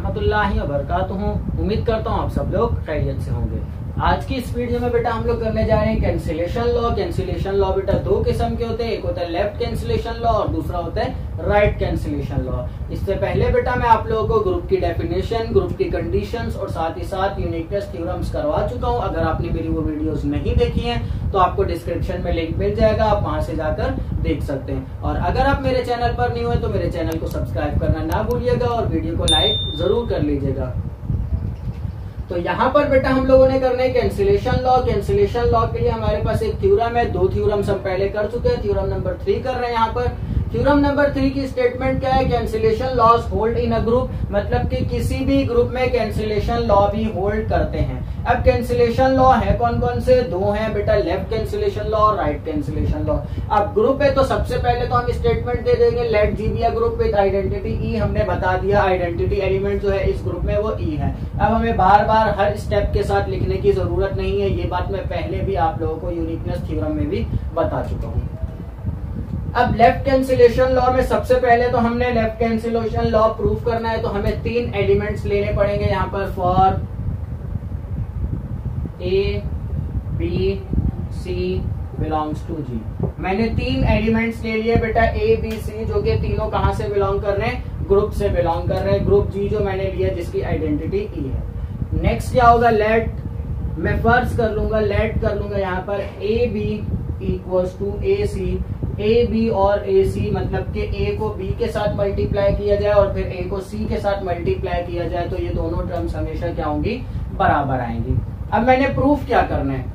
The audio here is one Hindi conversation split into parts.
रहमतुल्लाहि व बरकातुहू। उम्मीद करता हूँ आप सब लोग खैरियत से होंगे। आज की इस वीडियो में बेटा हम लोग करने जा रहे हैं कैंसिलेशन लॉ। कैंसिलेशन लॉ बेटा दो किस्म के होते हैं, एक होता है लेफ्ट कैंसिलेशन लॉ और दूसरा होता है राइट कैंसिलेशन लॉ। इससे पहले बेटा मैं आप लोगों को ग्रुप की डेफिनेशन, ग्रुप की कंडीशंस और साथ ही साथ यूनिकनेस थ्योरम्स करवा चुका हूं। अगर आपने मेरी वो वीडियोस नहीं देखी हैं तो आपको डिस्क्रिप्शन में लिंक मिल जाएगा, आप वहां से जाकर देख सकते हैं। और अगर आप मेरे चैनल पर नहीं हुए तो मेरे चैनल को सब्सक्राइब करना ना भूलिएगा और वीडियो को लाइक जरूर कर लीजिएगा। तो यहाँ पर बेटा हम लोगों ने करना है कैंसिलेशन लॉ। कैंसिलेशन लॉ के लिए हमारे पास एक थ्योरम है, दो थ्योरम्स हम पहले कर चुके हैं। थ्योरम नंबर 3 कर रहे हैं यहाँ पर। थ्योरम नंबर 3 की स्टेटमेंट क्या है? Cancellation laws hold in a group, मतलब कि किसी भी ग्रुप में कैंसिलेशन लॉ भी होल्ड करते हैं। अब कैंसिलेशन लॉ है कौन कौन से? दो हैं बेटा, लेफ्ट कैंसिलेशन लॉ और राइट कैंसिलेशन लॉ। अब ग्रुप है तो सबसे पहले तो हम स्टेटमेंट दे देंगे, let G be a group with identity E. हमने बता दिया आइडेंटिटी एलिमेंट जो है इस ग्रुप में वो ई है। अब हमें बार बार हर स्टेप के साथ लिखने की जरूरत नहीं है, ये बात मैं पहले भी आप लोगों को यूनिकनेस थ्योरम में भी बता चुका हूँ। अब लेफ्ट कैंसिलेशन लॉ में सबसे पहले तो हमने लेफ्ट कैंसिलेशन लॉ प्रूफ करना है, तो हमें 3 एलिमेंट्स लेने पड़ेंगे यहाँ पर। For A B C belongs to G, मैंने 3 एलिमेंट्स ले लिए बेटा, ए बी सी, जो कि तीनों कहां से बिलोंग कर रहे हैं? ग्रुप से बिलोंग कर रहे हैं। ग्रुप जी जो मैंने लिया जिसकी आइडेंटिटी ई है। नेक्स्ट क्या होगा? लेट, मैं फर्ज कर लूंगा, लेट कर लूंगा यहाँ पर A B equals to A C. A B और ए सी मतलब कि ए को बी के साथ मल्टीप्लाई किया जाए और फिर ए को सी के साथ मल्टीप्लाई किया जाए, तो ये दोनों टर्म्स हमेशा क्या होंगी? बराबर आएंगी। अब मैंने प्रूफ क्या करना है?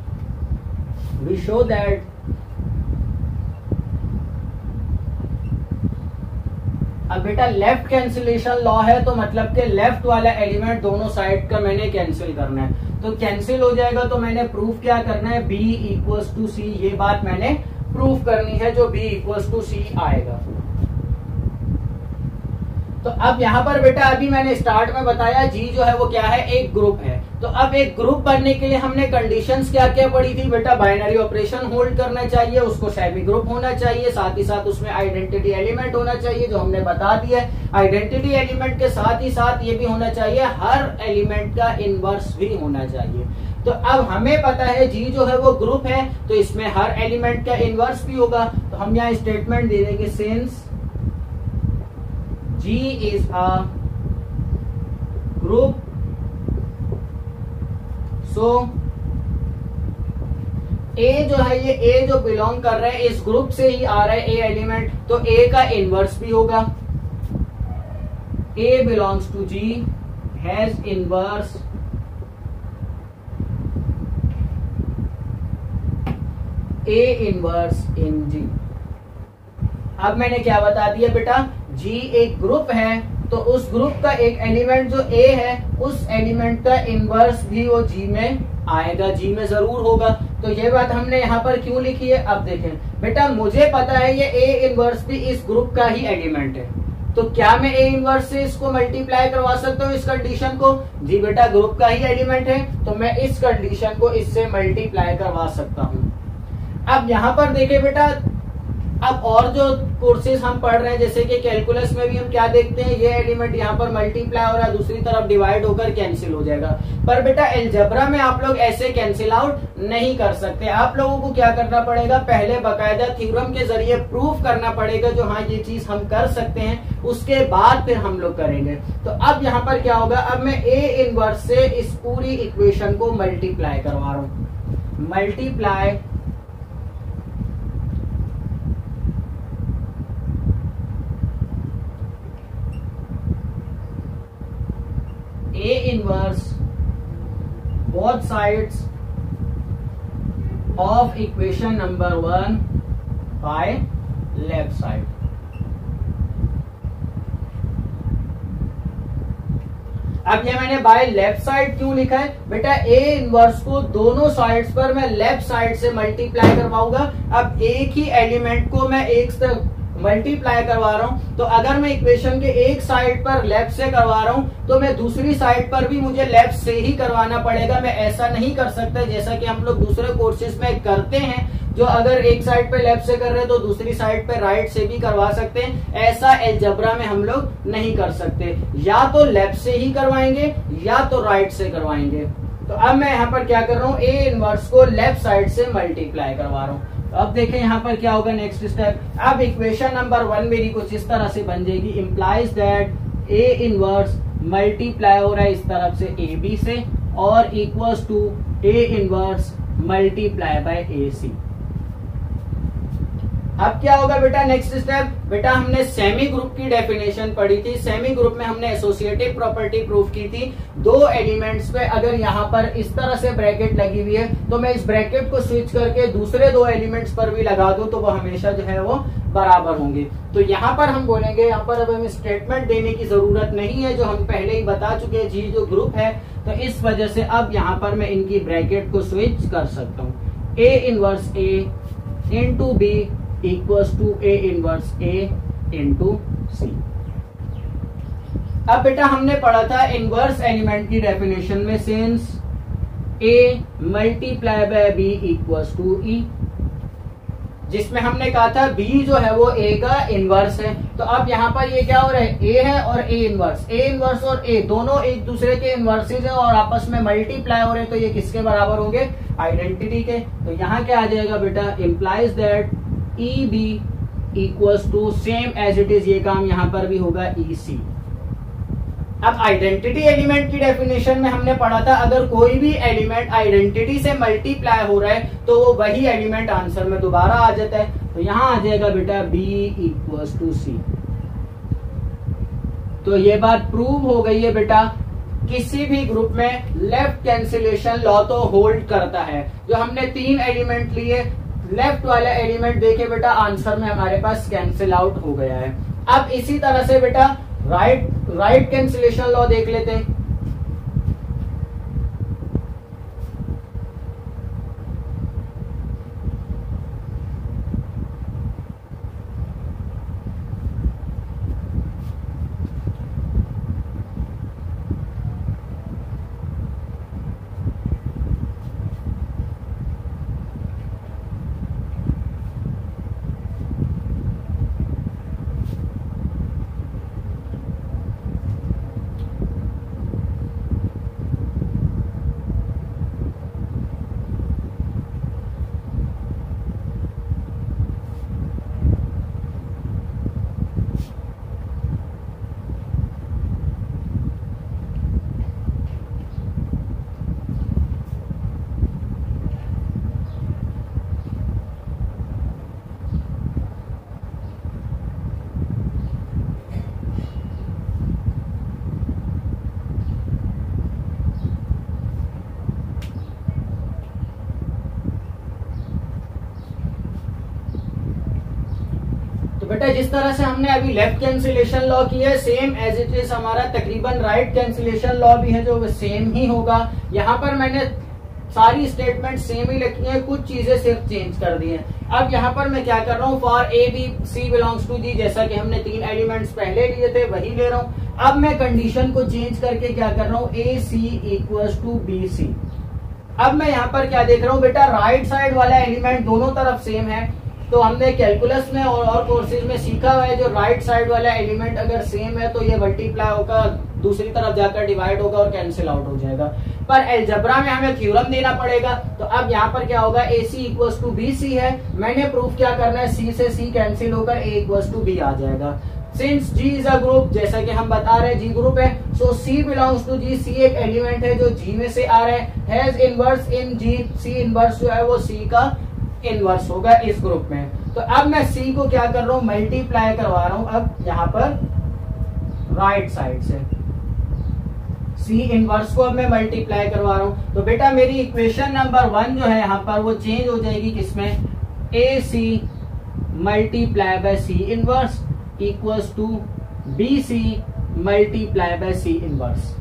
वी शो दैट अब बेटा लेफ्ट कैंसिलेशन लॉ है तो मतलब कि लेफ्ट वाला एलिमेंट दोनों साइड का मैंने कैंसिल करना है, तो कैंसिल हो जाएगा। तो मैंने प्रूफ क्या करना है? बी इक्वल्स टू सी, ये बात मैंने प्रूफ करनी है, जो b इक्वल्स टू सी आएगा। तो अब यहाँ पर बेटा अभी मैंने स्टार्ट में बताया जी जो है वो क्या है? एक ग्रुप है। तो अब एक ग्रुप बनने के लिए हमने कंडीशंस क्या क्या पढ़ी थी बेटा? बाइनरी ऑपरेशन होल्ड करना चाहिए, उसको सेमी ग्रुप होना चाहिए, साथ ही साथ उसमें आइडेंटिटी एलिमेंट होना चाहिए जो हमने बता दिया है। आइडेंटिटी एलिमेंट के साथ ही साथ ये भी होना चाहिए, हर एलिमेंट का इनवर्स भी होना चाहिए। तो अब हमें पता है जी जो है वो ग्रुप है तो इसमें हर एलिमेंट का इनवर्स भी होगा। तो हम यहाँ स्टेटमेंट दे देंगे, since G is a group, so A जो है ये A जो बिलोंग कर रहे हैं इस ग्रुप से ही आ रहा है A एलिमेंट, तो A का इनवर्स भी होगा। A belongs to G has inverse A inverse in G। अब मैंने क्या बता दिया बेटा? G एक ग्रुप है तो उस ग्रुप का एक एलिमेंट जो A है उस एलिमेंट का इनवर्स भी वो G में आएगा, G में जरूर होगा। तो ये बात हमने यहाँ पर क्यों लिखी है? अब देखें बेटा, मुझे पता है ये A इनवर्स भी इस ग्रुप का ही एलिमेंट है, तो क्या मैं A इनवर्स से इसको मल्टीप्लाई करवा सकता हूँ इस कंडीशन को? जी बेटा, ग्रुप का ही एलिमेंट है तो मैं इस कंडीशन को इससे मल्टीप्लाई करवा सकता हूँ। अब यहाँ पर देखें बेटा, अब और जो कोर्सेज हम पढ़ रहे हैं जैसे कि कैलकुलस में भी हम क्या देखते हैं, ये एलिमेंट यहाँ पर मल्टीप्लाई हो रहा है, दूसरी तरफ डिवाइड होकर कैंसिल हो जाएगा। पर बेटा अलजेब्रा में आप लोग ऐसे कैंसिल आउट नहीं कर सकते। आप लोगों को क्या करना पड़ेगा? पहले बकायदा थ्योरम के जरिए प्रूफ करना पड़ेगा जो हाँ ये चीज हम कर सकते हैं, उसके बाद फिर हम लोग करेंगे। तो अब यहाँ पर क्या होगा? अब मैं ए इनवर्स से इस पूरी इक्वेशन को मल्टीप्लाई करवा रहा हूं। Multiply A inverse both sides of equation number 1 by left side। अब ये मैंने बाय लेफ्ट साइड क्यों लिखा है बेटा? A इनवर्स को दोनों साइड्स पर मैं लेफ्ट साइड से मल्टीप्लाई करवाऊंगा। अब एक ही एलिमेंट को मैं एक से मल्टीप्लाई करवा रहा हूं, तो अगर मैं इक्वेशन के एक साइड पर लेफ्ट से करवा रहा हूं तो मैं दूसरी साइड पर भी मुझे लेफ्ट से ही करवाना पड़ेगा। मैं ऐसा नहीं कर सकता जैसा कि हम लोग दूसरे कोर्सेज में करते हैं, जो अगर एक साइड पे लेफ्ट से कर रहे हैं तो दूसरी साइड पे राइट से भी करवा सकते हैं। ऐसा अलजेब्रा में हम लोग नहीं कर सकते, या तो लेफ्ट से ही करवाएंगे या तो राइट से करवाएंगे। तो अब मैं यहाँ पर क्या कर रहा हूँ, ए इनवर्स को लेफ्ट साइड से मल्टीप्लाई करवा रहा हूँ। तो अब देखें यहाँ पर क्या होगा नेक्स्ट स्टेप। अब इक्वेशन नंबर 1 मेरी कुछ इस तरह से बन जाएगी, implies that A inverse multiply हो रहा है इस तरफ से ए बी से और equals to A inverse multiply by A C. अब क्या होगा बेटा नेक्स्ट स्टेप, बेटा हमने सेमी ग्रुप की डेफिनेशन पढ़ी थी। सेमी ग्रुप में हमने एसोसिएटिव प्रॉपर्टी प्रूफ की थी। दो एलिमेंट्स पे अगर यहाँ पर इस तरह से ब्रैकेट लगी हुई है तो मैं इस ब्रैकेट को स्विच करके दूसरे दो एलिमेंट्स पर भी लगा दूं तो वो हमेशा जो है वो बराबर होंगे। तो यहाँ पर हम बोलेंगे, यहाँ पर अब हमें स्टेटमेंट देने की जरूरत नहीं है, जो हम पहले ही बता चुके हैं, जी जो ग्रुप है। तो इस वजह से अब यहाँ पर मैं इनकी ब्रैकेट को स्विच कर सकता हूँ। A inverse A into B equals to A inverse A into C. अब बेटा हमने पढ़ा था इनवर्स एलिमेंट की डेफिनेशन में, since A multiply by B equals to E, जिसमें हमने कहा था बी जो है वो ए का इनवर्स है। तो अब यहाँ पर ये क्या हो रहा है, ए है और ए इनवर्स और ए दोनों एक दूसरे के इनवर्सेस है और आपस में मल्टीप्लाई हो रहे हैं, तो ये किसके बराबर होंगे, आइडेंटिटी के। तो यहाँ क्या आ जाएगा बेटा, implies that E B equals to same as it is, ये काम यहां पर भी होगा ई सी। अब आइडेंटिटी एलिमेंट की डेफिनेशन में हमने पढ़ा था, अगर कोई भी एलिमेंट आइडेंटिटी से मल्टीप्लाई हो रहा है तो वो वही एलिमेंट आंसर में दोबारा आ जाता है। तो यहां आ जाएगा बेटा बी इक्वल्स टू सी। तो ये बात प्रूव हो गई है बेटा, किसी भी ग्रुप में लेफ्ट कैंसिलेशन लॉ तो होल्ड करता है। जो हमने 3 एलिमेंट लिए, लेफ्ट वाला एलिमेंट देखे बेटा आंसर में हमारे पास कैंसिल आउट हो गया है। अब इसी तरह से बेटा राइट कैंसिलेशन लॉ देख लेते हैं। बेटा जिस तरह से हमने अभी लेफ्ट कैंसिलेशन लॉ किया है, सेम एज इट इज हमारा तकरीबन राइट कैंसिलेशन लॉ भी है जो सेम ही होगा। यहाँ पर मैंने सारी स्टेटमेंट सेम ही लिखी है, कुछ चीजें सिर्फ चेंज कर दी हैं। अब यहाँ पर मैं क्या कर रहा हूँ, for A B C belongs to G, जैसा कि हमने 3 एलिमेंट्स पहले लिए थे वही ले रहा हूँ। अब मैं कंडीशन को चेंज करके क्या कर रहा हूँ, ए सी इक्वल्स टू बी सी। अब मैं यहाँ पर क्या देख रहा हूँ बेटा, राइट साइड वाला एलिमेंट दोनों तरफ सेम है। तो हमने कैलकुलस में और कोर्सेज में सीखा हुआ है, जो राइट साइड वाला एलिमेंट अगर सेम है तो ये मल्टीप्लाई होगा, दूसरी तरफ जाकर डिवाइड होगा और कैंसिल आउट हो जाएगा। पर अलजेब्रा में हमें थ्योरम देना पड़ेगा। तो अब यहाँ पर क्या होगा, ए सी इक्वल्स टू बी सी है, मैंने प्रूफ क्या करना है, सी से सी कैंसिल होकर ए इक्वल्स टू बी आ जाएगा। Since G is a group, जैसा कि हम बता रहे हैं जी ग्रुप है, सो सी बिलोंग्स टू जी, सी एक एलिमेंट है जो जी में से आ रहा है, has inverse in G, C inverse जो है वो सी का इनवर्स होगा इस ग्रुप में। तो अब मैं सी को क्या कर रहा हूं, मल्टीप्लाई करवा रहा हूं अब यहां पर राइट साइड से, सी इनवर्स को अब मैं मल्टीप्लाई करवा रहा हूं। तो बेटा मेरी इक्वेशन नंबर 1 जो है यहां पर वो चेंज हो जाएगी किसमें, A C multiply by C inverse equals to B C multiply by C inverse.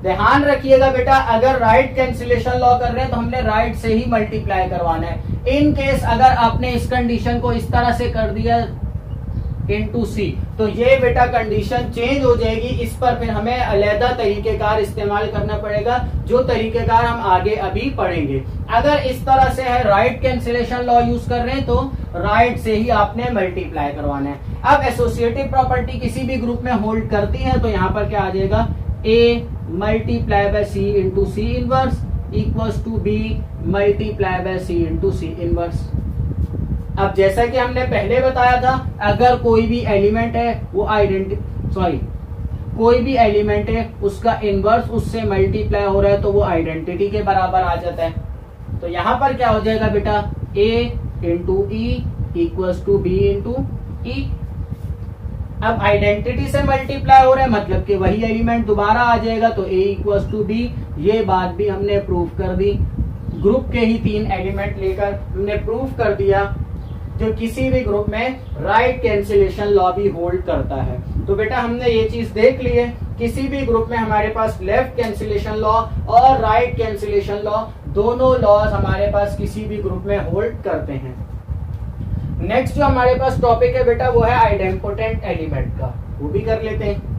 ध्यान रखिएगा बेटा, अगर राइट कैंसिलेशन लॉ कर रहे हैं तो हमने राइट से ही मल्टीप्लाई करवाना है। इन केस अगर आपने इस कंडीशन को इस तरह से कर दिया इंटू सी। तो ये बेटा कंडीशन चेंज हो जाएगी, इस पर फिर हमें अलग तरीकेकार इस्तेमाल करना पड़ेगा, जो तरीकेकार हम आगे अभी पढ़ेंगे। अगर इस तरह से है, राइट कैंसिलेशन लॉ यूज कर रहे हैं, तो राइट से ही आपने मल्टीप्लाई करवाना है। अब एसोसिएटिव प्रॉपर्टी किसी भी ग्रुप में होल्ड करती है, तो यहाँ पर क्या आ जाएगा, A multiply by C into C inverse equals to B multiply by C into C inverse. अब जैसा कि हमने पहले बताया था, अगर कोई भी एलिमेंट है वो कोई भी एलिमेंट है उसका इनवर्स उससे मल्टीप्लाई हो रहा है तो वो आइडेंटिटी के बराबर आ जाता है। तो यहां पर क्या हो जाएगा बेटा, a into E equals to B into E. अब आइडेंटिटी से मल्टीप्लाई हो रहा है मतलब कि वही एलिमेंट दोबारा आ जाएगा, तो a इक्वल्स टू बी। ये बात भी हमने प्रूव कर दी, ग्रुप के ही 3 एलिमेंट लेकर हमने प्रूव कर दिया, जो किसी भी ग्रुप में राइट कैंसिलेशन लॉ भी होल्ड करता है। तो बेटा हमने ये चीज देख ली है, किसी भी ग्रुप में हमारे पास लेफ्ट कैंसिलेशन लॉ और राइट कैंसिलेशन लॉ दोनों लॉज हमारे पास किसी भी ग्रुप में होल्ड करते हैं। नेक्स्ट जो हमारे पास टॉपिक है बेटा वो है आइडेम्पोटेंट एलिमेंट का, वो भी कर लेते हैं।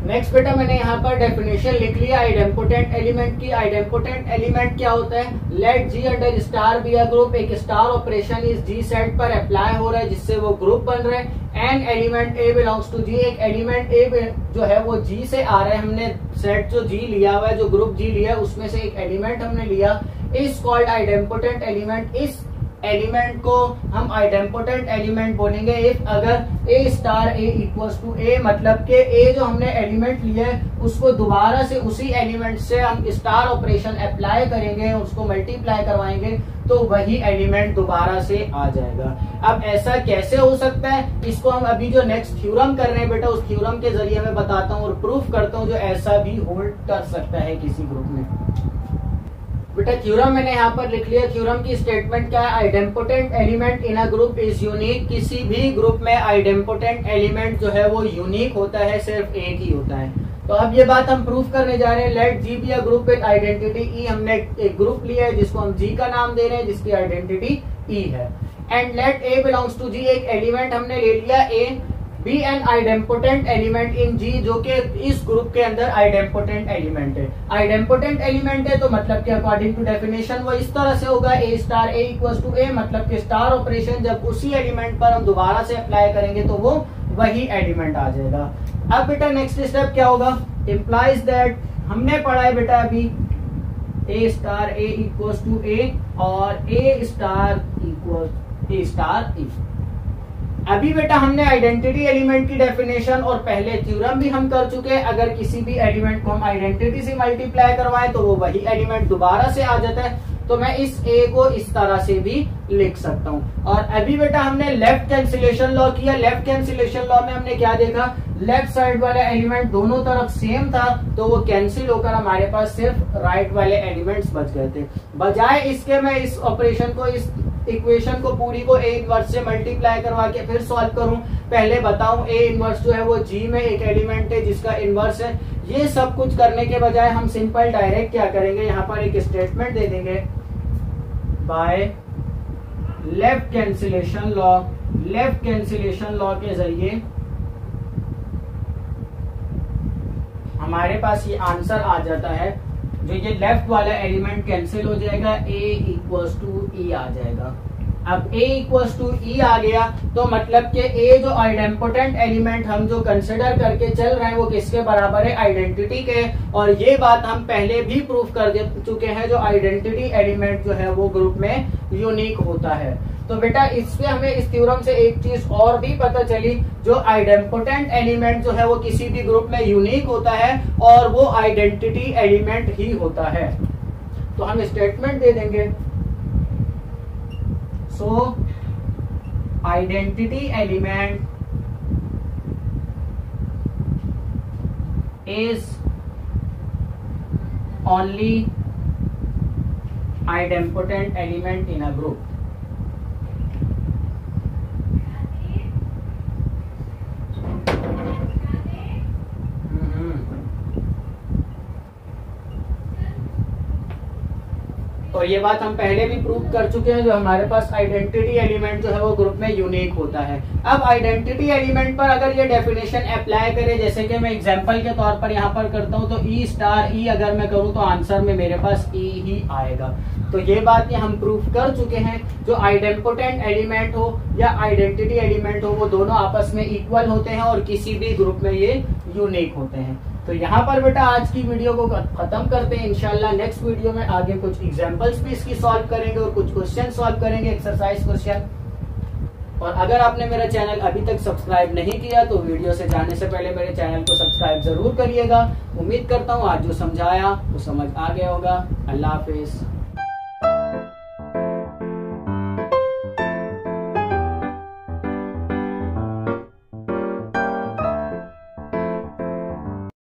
नेक्स्ट बेटा मैंने यहाँ पर डेफिनेशन लिख लिया आइडेम्पोटेंट एलिमेंट की। आइडेम्पोटेंट एलिमेंट क्या होता है, let G under star be a group, एक स्टार ऑपरेशन इस जी सेट पर अप्लाई हो रहा है जिससे वो ग्रुप बन रहा है। An element A belongs to G, एक एलिमेंट ए जो है वो जी से आ रहा है, हमने सेट जो जी लिया हुआ है, जो ग्रुप जी लिया है उसमें से एक एलिमेंट हमने लिया, इज कॉल्ड आइडेम्पोटेंट एलिमेंट। इस एलिमेंट को हम आइडेम्पोटेंट एलिमेंट बोलेंगे इफ अगर ए स्टार ए इक्वल्स टू ए, मतलब के ए जो हमने एलिमेंट लिया है उसको दोबारा से उसी एलिमेंट से हम स्टार ऑपरेशन अप्लाई करेंगे, उसको मल्टीप्लाई करवाएंगे तो वही एलिमेंट दोबारा से आ जाएगा। अब ऐसा कैसे हो सकता है, इसको हम अभी जो नेक्स्ट थ्योरम कर रहे हैं बेटा उस थ्योरम के जरिए मैं बताता हूँ और प्रूफ करता हूँ जो ऐसा भी होल्ड कर सकता है किसी ग्रुप में। बेटा थ्योरम मैंने यहाँ पर लिख लिया। थ्योरम की स्टेटमेंट क्या है, idempotent element in a group is unique. किसी भी ग्रुप में आइडेम्पोटेंट एलिमेंट जो है वो यूनिक होता है, सिर्फ एक ही होता है। तो अब ये बात हम प्रूफ करने जा रहे हैं। Let G be a group with identity E, हमने एक ग्रुप लिया है जिसको हम जी का नाम दे रहे हैं जिसकी आइडेंटिटी ई है। And let A belongs to G, एक एलिमेंट हमने ले लिया A, be an idempotent element in G, जो कि इस ग्रुप के अंदर आइडेम्पोटेंट एलिमेंट है। आइडेम्पोटेंट एलिमेंट है तो मतलब कि अकॉर्डिंग टू डेफिनेशन वो इस तरह से होगा, ए स्टार ए इक्वल्स टू ए, मतलब कि स्टार ऑपरेशन जब उसी एलिमेंट पर हम दोबारा से अप्लाई करेंगे तो वो वही एलिमेंट आ जाएगा। अब बेटा नेक्स्ट स्टेप क्या होगा, इम्प्लाइज दैट, हमने पढ़ा है बेटा अभी ए स्टार ए इक्वल्स टू ए और ए स्टार इक्वल्स ए स्टार ए। अभी बेटा हमने आइडेंटिटी एलिमेंट की डेफिनेशन और पहले थ्योरम भी हम कर चुके हैं, अगर किसी भी एलिमेंट को हम आइडेंटिटी से मल्टीप्लाई करवाएं तो वो वही एलिमेंट दोबारा से आ जाता है, तो मैं इस ए को इस तरह से भी लिख सकता हूं। और अभी बेटा हमने लेफ्ट कैंसिलेशन लॉ किया, लेफ्ट कैंसिलेशन लॉ में हमने क्या देखा, लेफ्ट साइड वाला एलिमेंट दोनों तरफ सेम था तो वो कैंसिल होकर हमारे पास सिर्फ राइट वाले एलिमेंट्स बच गए थे। बजाय इसके मैं इस ऑपरेशन को, इस इक्वेशन को पूरी को ए इनवर्स से मल्टीप्लाई करवा के फिर सॉल्व करूं, पहले बताऊं ए इनवर्स जो है वो जी में एक एलिमेंट है जिसका इनवर्स है, ये सब कुछ करने के बजाय हम सिंपल डायरेक्ट क्या करेंगे, यहाँ पर एक स्टेटमेंट दे देंगे, by left cancellation law, left cancellation law के जरिए हमारे पास ये आंसर आ जाता है, जो ये लेफ्ट वाला एलिमेंट कैंसिल हो जाएगा, a इक्वल्स टू ई आ जाएगा। अब a इक्वल्स टू ई आ गया तो मतलब कि a जो आइडेंपोटेंट एलिमेंट हम जो कंसिडर करके चल रहे हैं वो किसके बराबर है, आइडेंटिटी के। और ये बात हम पहले भी प्रूफ कर दे चुके हैं, जो आइडेंटिटी एलिमेंट जो है वो ग्रुप में यूनिक होता है। तो बेटा इससे हमें इस थ्योरम से एक चीज और भी पता चली, जो आइडेंपोटेंट एलिमेंट जो है वो किसी भी ग्रुप में यूनिक होता है और वो आइडेंटिटी एलिमेंट ही होता है। तो हम स्टेटमेंट दे देंगे, so identity element is only idempotent element in a group. और ये बात हम पहले भी प्रूव कर चुके हैं, जो हमारे पास आइडेंटिटी एलिमेंट जो है वो ग्रुप में यूनिक होता है। अब आइडेंटिटी एलिमेंट पर अगर ये डेफिनेशन अप्लाई करें, जैसे कि मैं एग्जांपल के तौर पर यहाँ पर करता हूँ, तो ई स्टार ई अगर मैं करूँ तो आंसर में मेरे पास ई ही आएगा। तो ये बात ये हम प्रूव कर चुके हैं, जो आइडेंपोटेंट एलिमेंट हो या आइडेंटिटी एलिमेंट हो वो दोनों आपस में इक्वल होते हैं और किसी भी ग्रुप में ये यूनिक होते हैं। तो यहाँ पर बेटा आज की वीडियो को खत्म करते हैं। इंशाल्लाह नेक्स्ट वीडियो में आगे कुछ एग्जांपल्स भी इसकी सॉल्व करेंगे और कुछ क्वेश्चन सॉल्व करेंगे, एक्सरसाइज क्वेश्चन। और अगर आपने मेरा चैनल अभी तक सब्सक्राइब नहीं किया तो वीडियो से जाने से पहले मेरे चैनल को सब्सक्राइब जरूर करिएगा। उम्मीद करता हूँ आज जो समझाया वो समझ आ गया होगा। अल्लाह हाफिज।